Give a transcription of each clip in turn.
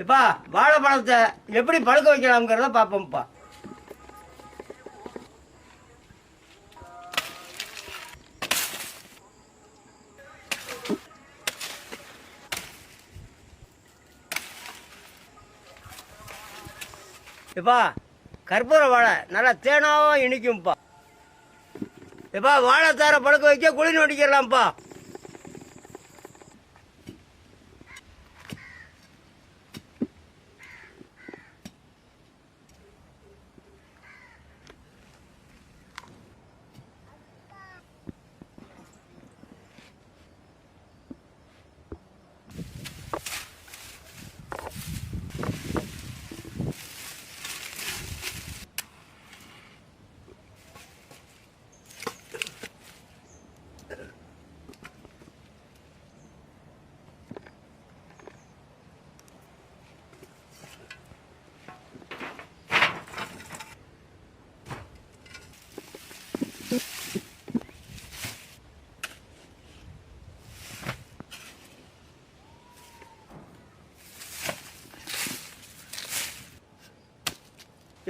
இப்பா வாழைப்பழத்தை எப்படி பழுக்க வைக்கலாம்ங்கிறத பார்ப்போம்ப்பா. இப்பா கற்பூர வாழை நல்லா தேனாவும் இனிக்கும்ப்பா. இப்பா வாழைத்தார பழுக்க வைக்க குழி நோண்டிக்கலாம்ப்பா.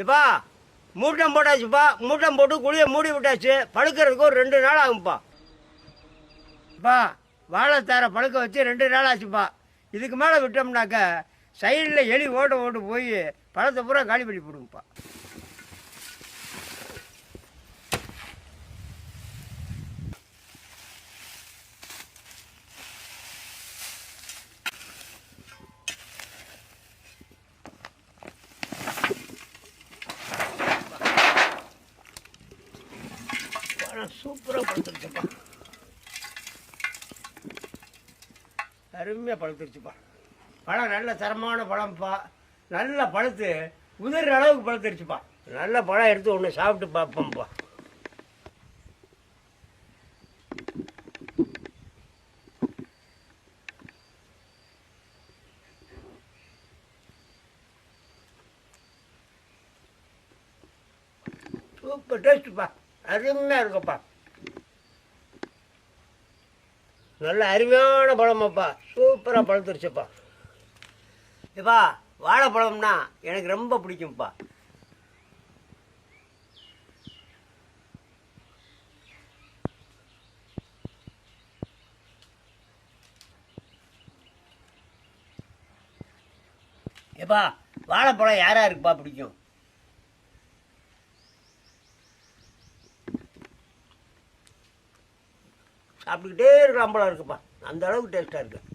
இப்பா மூட்டம் போட்டாச்சுப்பா. மூட்டம் போட்டு குழியை மூடி விட்டாச்சு. பழுக்கிறதுக்கு ஒரு 2 நாள் ஆகும்ப்பா. இப்பா வாழைத்தாரை பழுக்க வச்சு 2 நாள் ஆச்சுப்பா. இதுக்கு மேலே விட்டோம்னாக்க சைடில் எலி ஓட்டு போய் பழத்தை பூரா காலி பண்ணி போடுங்கப்பா. சூப்பராக பழுத்துருச்சுப்பா. அருமையாக பழுத்துருச்சுப்பா. பழம் நல்ல தரமான பழம்ப்பா. நல்லா பழுத்து உதிர்ற அளவுக்கு பழுத்துருச்சுப்பா. நல்ல பழம் எடுத்து ஒன்று சாப்பிட்டு பார்ப்போம்ப்பா. சூப்பர் டேஸ்ட்டுப்பா. அருமையாக இருக்குப்பா. நல்ல அருமையான பழமாப்பா. சூப்பராக பழுத்துருச்சுப்பா. இப்பா வாழைப்பழம்னா எனக்கு ரொம்ப பிடிக்கும்ப்பா. எப்பா வாழைப்பழம் யாருக்குப்பா பிடிக்கும்? சாப்பிட்டுக்கிட்டே இருக்கலாம் போல இருக்குப்பா. அந்த அளவுக்கு டேஸ்ட்டாக இருக்குது.